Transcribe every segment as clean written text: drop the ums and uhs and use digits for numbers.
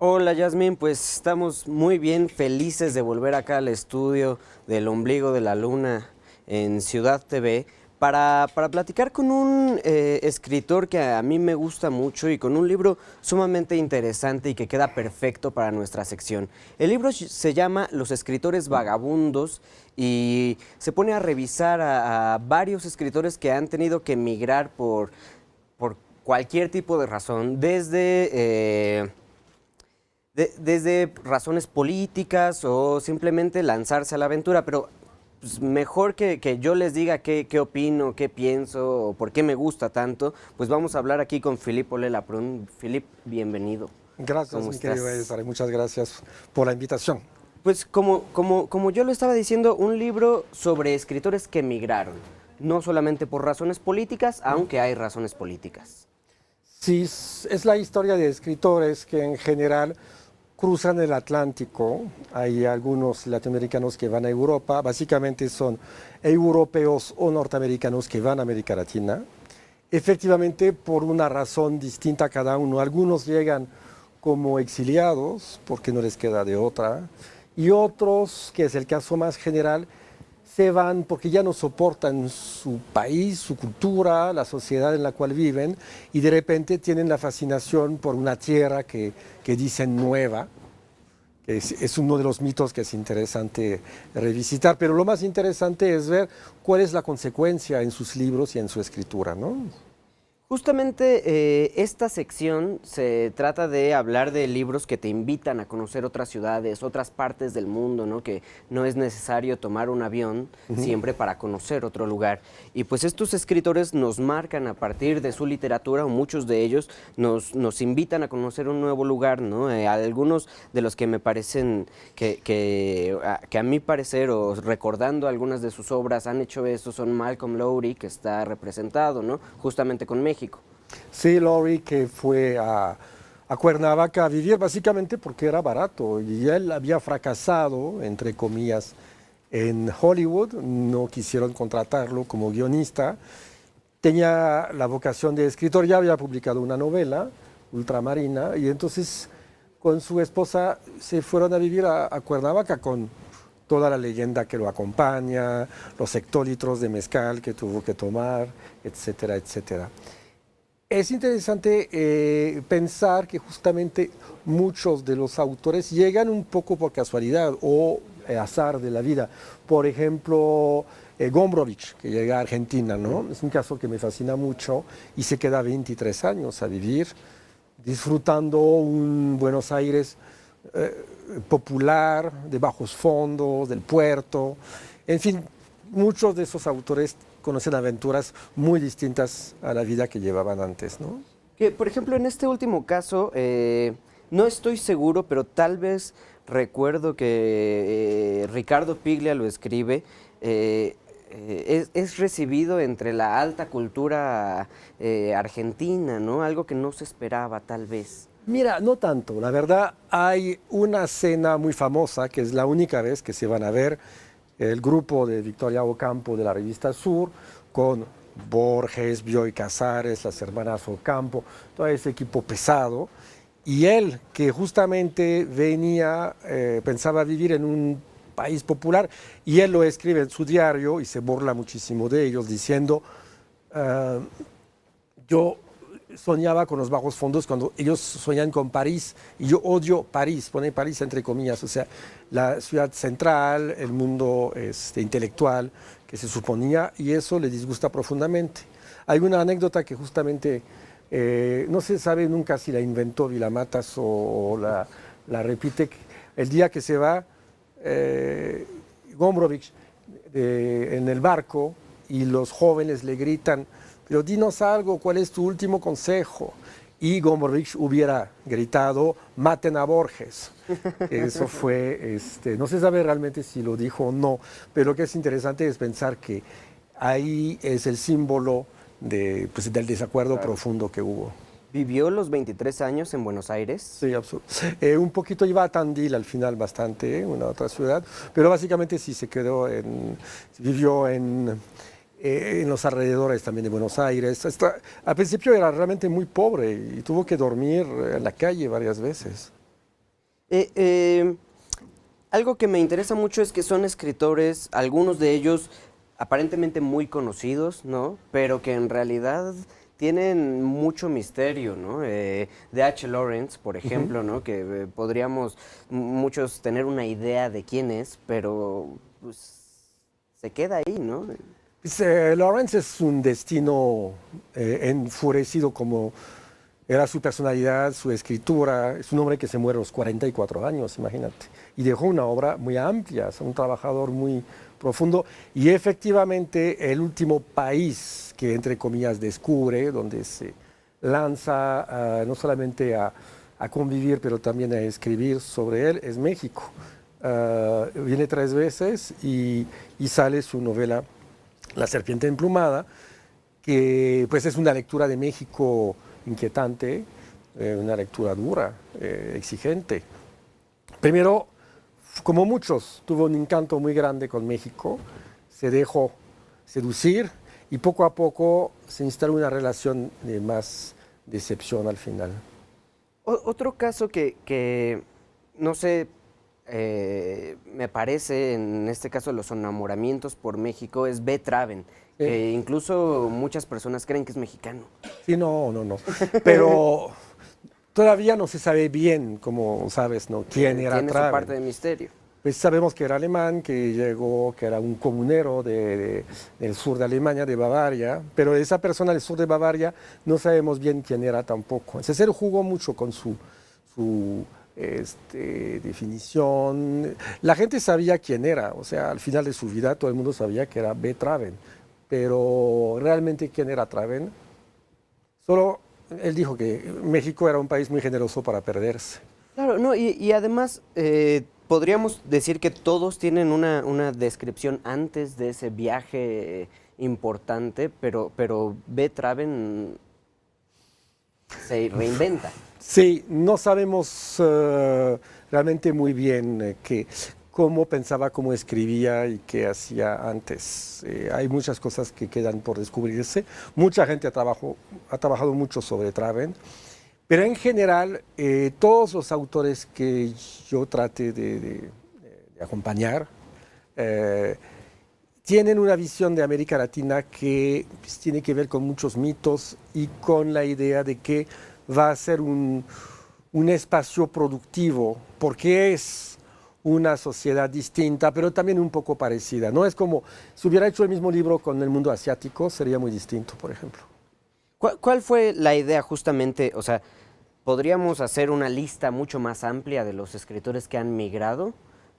Hola Yasmin, pues estamos muy bien, felices de volver acá al estudio del Ombligo de la Luna en Ciudad TV para platicar con un escritor que a mí me gusta mucho y con un libro sumamente interesante y que queda perfecto para nuestra sección. El libro se llama Los escritores vagabundos y se pone a revisar a varios escritores que han tenido que emigrar por cualquier tipo de razón, desde razones políticas o simplemente lanzarse a la aventura, pero pues, mejor que yo les diga qué opino, qué pienso o por qué me gusta tanto, pues vamos a hablar aquí con Philippe Olelaprun. Philippe, bienvenido. Gracias, ¿Cómo mi querido estás? Edgar, y muchas gracias por la invitación. Pues como yo lo estaba diciendo, un libro sobre escritores que emigraron, no solamente por razones políticas, aunque hay razones políticas. Sí, es la historia de escritores que en general cruzan el Atlántico. Hay algunos latinoamericanos que van a Europa, básicamente son europeos o norteamericanos que van a América Latina. Efectivamente, por una razón distinta a cada uno. Algunos llegan como exiliados, porque no les queda de otra, y otros, que es el caso más general, se van porque ya no soportan su país, su cultura, la sociedad en la cual viven, y de repente tienen la fascinación por una tierra que dicen nueva. Es uno de los mitos que es interesante revisitar, pero lo más interesante es ver cuál es la consecuencia en sus libros y en su escritura, ¿no? Justamente esta sección se trata de hablar de libros que te invitan a conocer otras ciudades, otras partes del mundo, ¿no? Que no es necesario tomar un avión siempre para conocer otro lugar. Y pues estos escritores nos marcan a partir de su literatura, o muchos de ellos nos invitan a conocer un nuevo lugar, ¿no? Algunos de los que me parecen que a mi parecer, o recordando algunas de sus obras, han hecho eso son Malcolm Lowry, que está representado, ¿no? Justamente con México. Sí, Laurie, que fue a Cuernavaca a vivir básicamente porque era barato y él había fracasado, entre comillas, en Hollywood, no quisieron contratarlo como guionista, tenía la vocación de escritor, ya había publicado una novela, Ultramarina, y entonces con su esposa se fueron a vivir a Cuernavaca con toda la leyenda que lo acompaña, los hectolitros de mezcal que tuvo que tomar, etcétera, etcétera. Es interesante pensar que justamente muchos de los autores llegan un poco por casualidad o azar de la vida. Por ejemplo, Gombrowicz, que llega a Argentina, ¿no? Es un caso que me fascina mucho y se queda 23 años a vivir, disfrutando un Buenos Aires popular, de bajos fondos, del puerto. En fin, muchos de esos autores conocen aventuras muy distintas a la vida que llevaban antes, ¿no? Que, por ejemplo, en este último caso, no estoy seguro, pero tal vez recuerdo que Ricardo Piglia lo escribe. Es recibido entre la alta cultura argentina, ¿no? Algo que no se esperaba, tal vez. Mira, no tanto. La verdad, hay una cena muy famosa, que es la única vez que se van a ver el grupo de Victoria Ocampo de la revista Sur, con Borges, Bioy Casares, las hermanas Ocampo, todo ese equipo pesado. Y él, que justamente venía, pensaba vivir en un país popular, y él lo escribe en su diario y se burla muchísimo de ellos, diciendo, "Ah, yo soñaba con los bajos fondos cuando ellos soñan con París y yo odio París, pone París entre comillas, o sea, la ciudad central, el mundo intelectual que se suponía y eso le disgusta profundamente. Hay una anécdota que justamente no se sabe nunca si la inventó Vilamatas o la repite, el día que se va Gombrowicz en el barco y los jóvenes le gritan, pero dinos algo, ¿cuál es tu último consejo? Y Gombrowicz hubiera gritado, maten a Borges. Eso fue, no se sabe realmente si lo dijo o no, pero lo que es interesante es pensar que ahí es el símbolo pues, del desacuerdo profundo que hubo. ¿Vivió los 23 años en Buenos Aires? Sí, un poquito iba a Tandil al final bastante, una otra ciudad, pero básicamente sí se quedó vivió en los alrededores también de Buenos Aires. Al principio era realmente muy pobre y tuvo que dormir en la calle varias veces. Eh, eh, Algo que me interesa mucho es que son escritores, algunos de ellos aparentemente muy conocidos, ¿no? Pero que en realidad tienen mucho misterio, ¿no? De H. Lawrence, por Ujú. ejemplo, ¿no? Que podríamos muchos tener una idea de quién es, pero pues se queda ahí, ¿no? Pues, Lawrence es un destino enfurecido como era su personalidad, su escritura. Es un hombre que se muere a los 44 años, imagínate. Y dejó una obra muy amplia, es un trabajador muy profundo. Y efectivamente el último país que, entre comillas, descubre, donde se lanza no solamente a convivir, pero también a escribir sobre él, es México. Viene 3 veces y sale su novela La serpiente emplumada, que pues es una lectura de México inquietante, una lectura dura, exigente. Primero, como muchos, tuvo un encanto muy grande con México, se dejó seducir y poco a poco se instaló una relación de más decepción al final. Otro caso que no sé, me parece en este caso los enamoramientos por México es B. Traven, Sí, que incluso muchas personas creen que es mexicano. sí, no, no, no. Pero todavía no se sabe bien, como sabes, ¿no? ¿Quién era Tiene su parte Traven? de misterio. Pues sabemos que era alemán, que llegó, que era un comunero del sur de Alemania, de Bavaria, pero esa persona del sur de Bavaria no sabemos bien quién era tampoco. Entonces él jugó mucho con su definición. La gente sabía quién era, o sea, al final de su vida todo el mundo sabía que era B. Traven, pero realmente quién era Traven, solo él dijo que México era un país muy generoso para perderse. Claro, no, y además podríamos decir que todos tienen una descripción antes de ese viaje importante, pero B. Traven se reinventa. Sí, no sabemos realmente muy bien cómo pensaba, cómo escribía y qué hacía antes. Hay muchas cosas que quedan por descubrirse. Mucha gente ha trabajado mucho sobre Traven, pero en general todos los autores que yo trate de acompañar eh, tienen una visión de América Latina que pues, tiene que ver con muchos mitos y con la idea de que va a ser un espacio productivo, porque es una sociedad distinta, pero también un poco parecida. No es como si hubiera hecho el mismo libro con el mundo asiático, sería muy distinto, por ejemplo. ¿Cuál fue la idea justamente? O sea, podríamos hacer una lista mucho más amplia de los escritores que han migrado,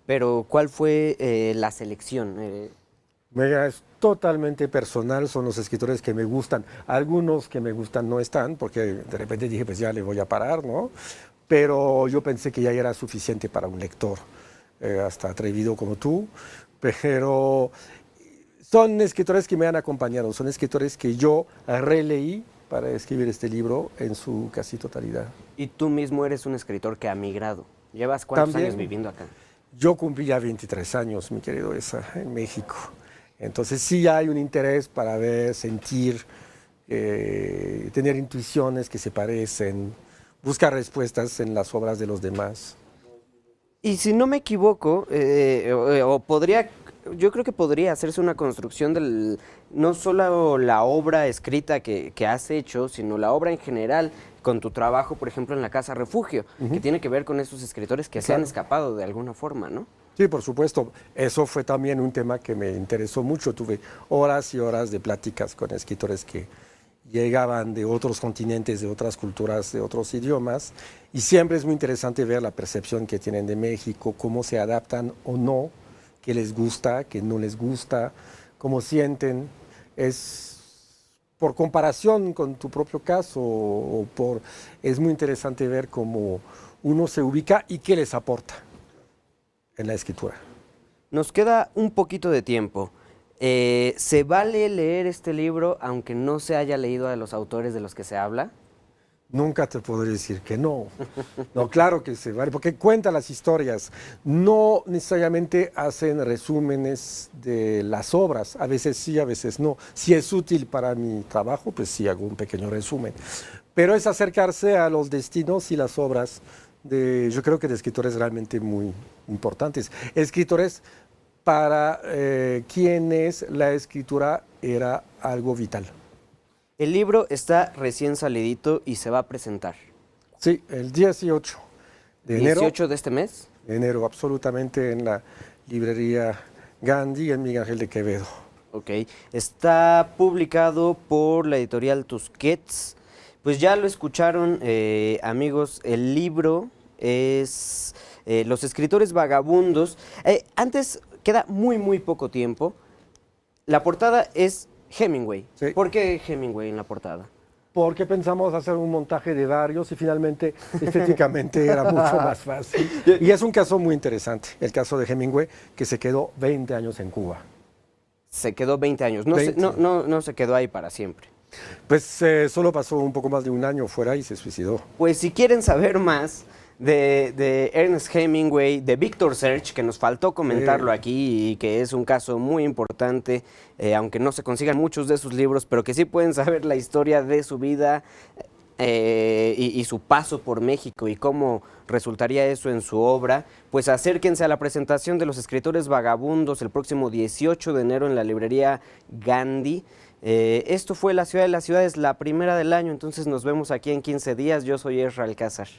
pero ¿cuál fue la selección? Mira, es totalmente personal, son los escritores que me gustan. Algunos que me gustan no están, porque de repente dije, pues ya le voy a parar, ¿no? Pero yo pensé que ya era suficiente para un lector, hasta atrevido como tú. Pero son escritores que me han acompañado, son escritores que yo releí para escribir este libro en su casi totalidad. Y tú mismo eres un escritor que ha migrado. ¿Llevas cuántos años También viviendo acá? yo cumplí ya 23 años, mi querido Esa, en México. Entonces sí hay un interés para ver, sentir, tener intuiciones que se parecen, buscar respuestas en las obras de los demás. Y si no me equivoco, o podría, yo creo que podría hacerse una construcción del, no solo la obra escrita que has hecho, sino la obra en general, con tu trabajo, por ejemplo, en la Casa Refugio, que Ujú. tiene que ver con esos escritores que se han Claro. escapado de alguna forma, ¿no? Sí, por supuesto. Eso fue también un tema que me interesó mucho. Tuve horas y horas de pláticas con escritores que llegaban de otros continentes, de otras culturas, de otros idiomas. Y siempre es muy interesante ver la percepción que tienen de México, cómo se adaptan o no, qué les gusta, qué no les gusta, cómo sienten. Es por comparación con tu propio caso, es muy interesante ver cómo uno se ubica y qué les aporta en la escritura. Nos queda un poquito de tiempo. ¿Se vale leer este libro aunque no se haya leído a los autores de los que se habla? Nunca te podré decir que no. No, claro que se vale, porque cuenta las historias. No necesariamente hacen resúmenes de las obras. A veces sí, a veces no. Si es útil para mi trabajo, pues sí hago un pequeño resumen. Pero es acercarse a los destinos y las obras yo creo que de escritores realmente muy importantes. Escritores para quienes la escritura era algo vital. El libro está recién salidito y se va a presentar. Sí, el 18 de enero. 18 de este mes. De enero, absolutamente, en la librería Gandhi en Miguel Ángel de Quevedo. Ok, está publicado por la editorial Tusquets. Pues ya lo escucharon, amigos, el libro es Los escritores vagabundos. Antes, queda muy poco tiempo. La portada es Hemingway. Sí. ¿Por qué Hemingway en la portada? Porque pensamos hacer un montaje de varios y finalmente estéticamente era mucho más fácil. Y es un caso muy interesante, el caso de Hemingway, que se quedó 20 años en Cuba. Se quedó 20 años, no, 20. no se quedó ahí para siempre. Pues solo pasó un poco más de un año fuera y se suicidó. Pues si quieren saber más de Ernest Hemingway, de Victor Serge, que nos faltó comentarlo aquí y que es un caso muy importante, aunque no se consigan muchos de sus libros, pero que sí pueden saber la historia de su vida y su paso por México y cómo resultaría eso en su obra, pues acérquense a la presentación de Los escritores vagabundos el próximo 18 de enero en la librería Gandhi. Esto fue La Ciudad de las Ciudades, la primera del año, entonces nos vemos aquí en 15 días. Yo soy Ezra Alcázar.